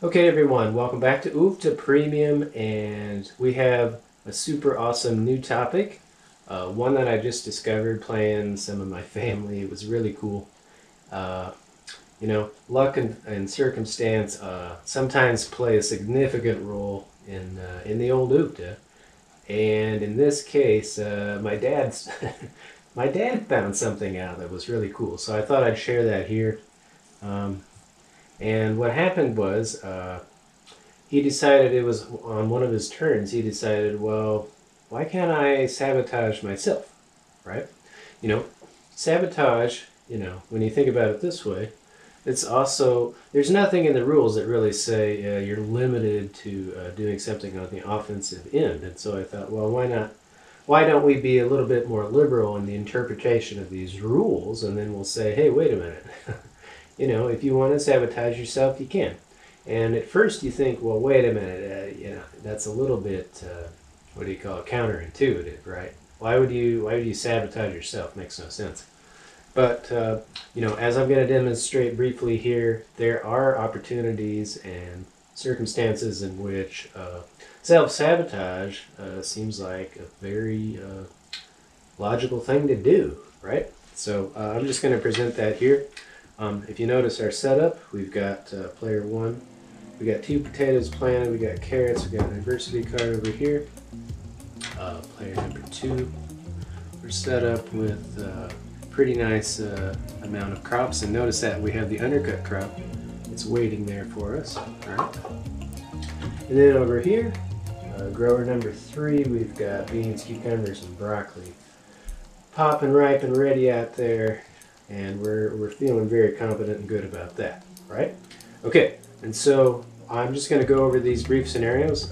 Okay everyone, welcome back to UFTA Premium, and we have a super awesome new topic. One that I just discovered playing some of my family. It was really cool. Uh, luck and circumstance sometimes play a significant role in the old UFTA. And in this case, my dad's my dad found something out that was really cool. So I thought I'd share that here. Um, and what happened was he decided, it was on one of his turns, he decided, well, why can't I sabotage myself, right? You know, sabotage, when you think about it this way, it's also, there's nothing in the rules that really say you're limited to doing something on the offensive end. And so I thought, well, why not? Why don't we be a little bit more liberal in the interpretation of these rules, and then we'll say, hey, wait a minute. If you want to sabotage yourself, you can. And at first you think, well, wait a minute, that's a little bit, what do you call it, counterintuitive, right? Why would you sabotage yourself? Makes no sense. But, as I'm going to demonstrate briefly here, there are opportunities and circumstances in which self-sabotage seems like a very logical thing to do, right? So I'm just going to present that here. If you notice our setup, we've got player one. We got 2 potatoes planted, we got carrots, we got an adversity card over here. Player number 2, we're set up with a pretty nice amount of crops, and notice that we have the undercut crop. It's waiting there for us. All right. And then over here, grower number 3, we've got beans, cucumbers, and broccoli. Popping ripe and ready out there, and we're feeling very confident and good about that, right? Okay, and so I'm just going to go over these brief scenarios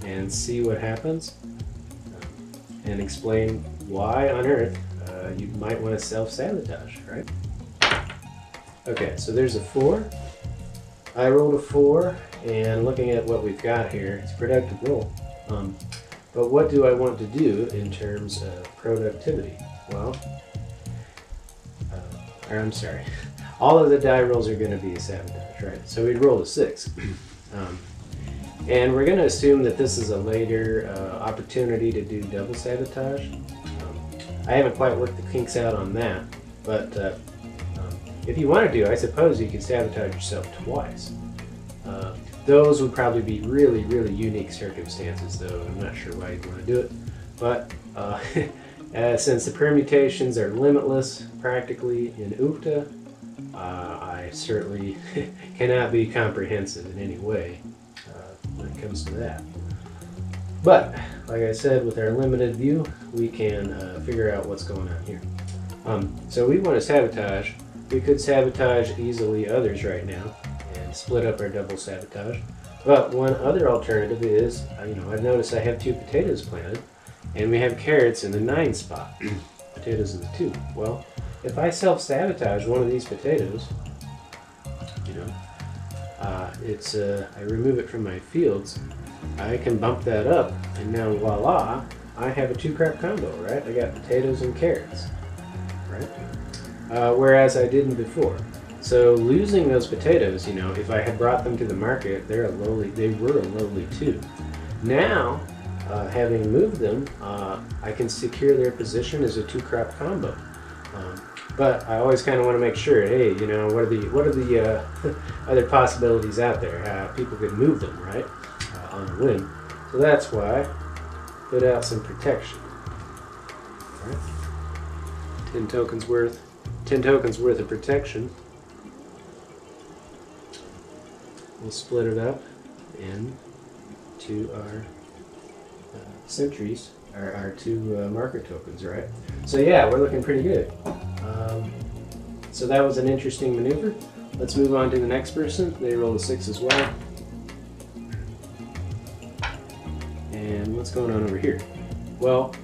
and see what happens and explain why on earth you might want to self-sabotage, right? Okay, so there's a 4. I rolled a 4, and looking at what we've got here, it's a productive roll. But what do I want to do in terms of productivity? Well, I'm sorry, all of the die rolls are going to be a sabotage, right? So we rolled a 6. And we're going to assume that this is a later opportunity to do double sabotage. I haven't quite worked the kinks out on that, but if you want to do, I suppose you could sabotage yourself twice. Those would probably be really, really unique circumstances, though. I'm not sure why you'd want to do it. But since the permutations are limitless, practically, in UFTA, I certainly cannot be comprehensive in any way when it comes to that. But, like I said, with our limited view, we can figure out what's going on here. So we want to sabotage. We could sabotage easily others right now and split up our double sabotage. But one other alternative is, I've noticed I have 2 potatoes planted, and we have carrots in the 9 spot. Potatoes in the 2. Well, if I self-sabotage one of these potatoes, I remove it from my fields, I can bump that up, and now voila, I have a 2-crop combo, right? I got potatoes and carrots, right? Whereas I didn't before. So losing those potatoes, if I had brought them to the market, they were a lowly 2. Now, having moved them, I can secure their position as a 2-crop combo. But I always kind of want to make sure, hey, what are the other possibilities out there? People could move them, right, on a whim. So that's why I put out some protection. All right. 10 tokens worth of protection. We'll split it up into our sentries, our 2 marker tokens, right? So yeah, we're looking pretty good. So that was an interesting maneuver. Let's move on to the next person. They rolled a 6 as well. And what's going on over here? Well,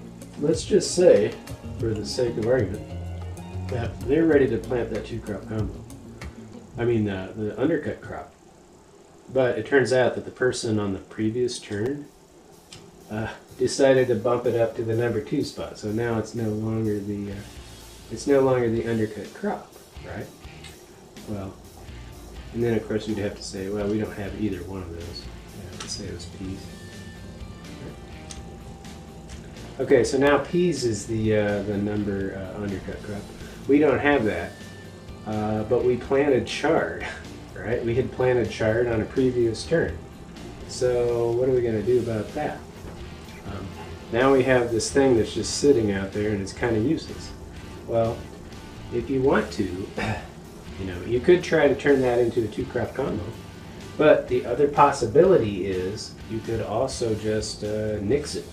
let's just say, for the sake of argument, that they're ready to plant that 2-crop combo. I mean the undercut crop. But it turns out that the person on the previous turn decided to bump it up to the number 2 spot. So now it's no longer the undercut crop, right? Well, And then of course we'd have to say, well, we don't have either one of those. We have to say it was peas. Okay, so now peas is the number undercut crop. We don't have that, but we planted chard, right? We had planted chard on a previous turn. So what are we going to do about that? Now we have this thing that's just sitting out there and it's kind of useless. Well, if you want to, you could try to turn that into a 2-crop combo. But the other possibility is you could also just nix it.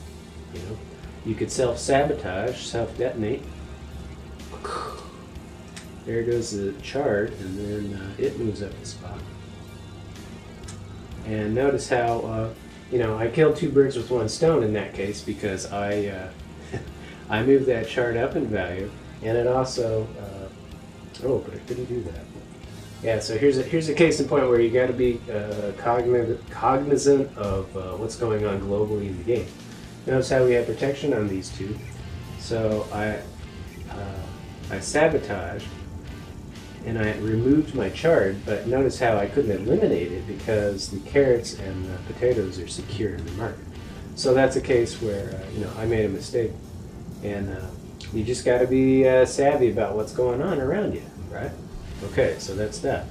You could self-sabotage, self-detonate. There goes the chard, and then it moves up the spot. And notice how, I killed 2 birds with 1 stone in that case because I moved that chard up in value, and it also, but it didn't do that. Yeah, so here's a case in point where you got to be cognizant of what's going on globally in the game. Notice how we have protection on these 2. So I sabotaged and I removed my chard, but notice how I couldn't eliminate it because the carrots and the potatoes are secure in the market. So that's a case where I made a mistake, and you just got to be savvy about what's going on around you, right? Okay, so that's that.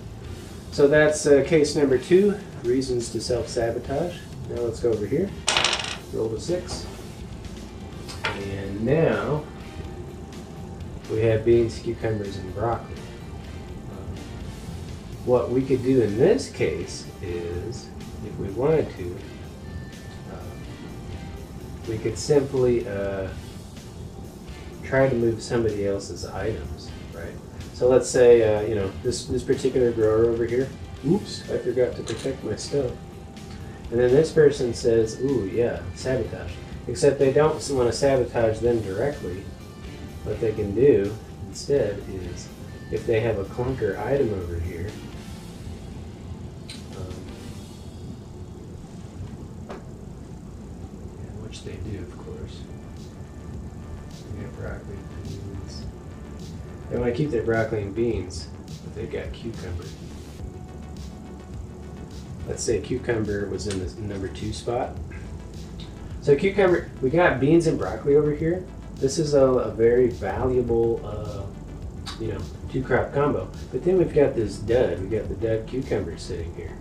So that's case number 2, reasons to self-sabotage. Now let's go over here. Roll a 6. And now we have beans, cucumbers, and broccoli. What we could do in this case is, if we wanted to, we could simply try to move somebody else's items, right? So let's say, this particular grower over here, oops, I forgot to protect my stuff. And then this person says, ooh, yeah, sabotage. Except they don't want to sabotage them directly. What they can do instead is, if they have a clunker item over here, which they do, of course. They got broccoli and beans. They want to keep their broccoli and beans, but they've got cucumber. Let's say cucumber was in the number 2 spot. So cucumber, we got beans and broccoli over here. This is a very valuable, 2-crop combo. But then we've got this dud. We've got the dud cucumber sitting here,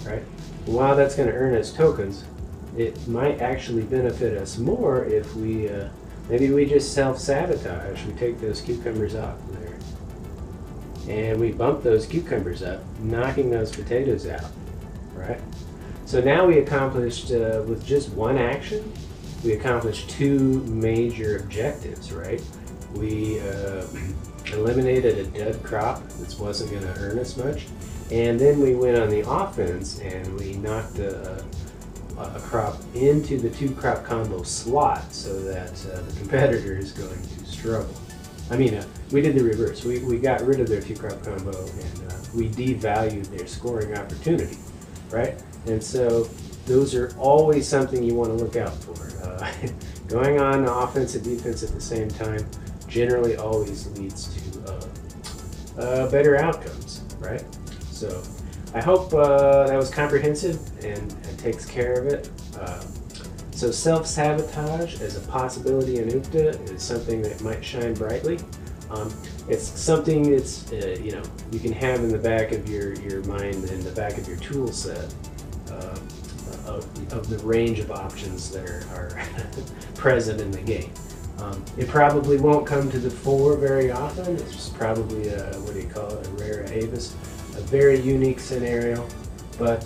right? And while that's going to earn us tokens, it might actually benefit us more if we, maybe we just self-sabotage. We take those cucumbers off there. And we bump those cucumbers up, knocking those potatoes out. Right? So now we accomplished, with just 1 action, we accomplished 2 major objectives, right? We eliminated a dud crop that wasn't going to earn us much, and then we went on the offense and we knocked a crop into the 2-crop combo slot so that the competitor is going to struggle. I mean, we did the reverse. We got rid of their 2-crop combo and we devalued their scoring opportunity. Right? And so those are always something you want to look out for. Going on offense and defense at the same time generally always leads to better outcomes, right? So I hope that was comprehensive and takes care of it. So self-sabotage as a possibility in UFTA is something that might shine brightly. It's something that's, you can have in the back of your mind, in the back of your tool set, of the range of options that are present in the game. It probably won't come to the fore very often. It's just probably a rare avis, a very unique scenario. But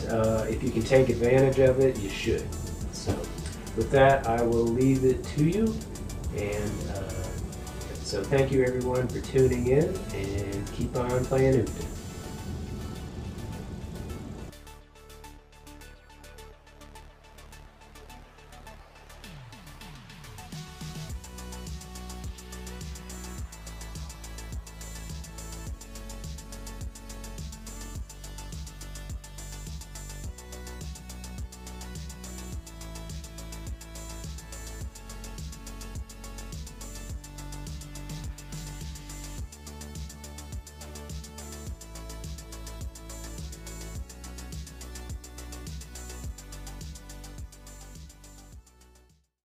if you can take advantage of it, you should. So with that, I will leave it to you. And so thank you everyone for tuning in, and keep on playing UFTA.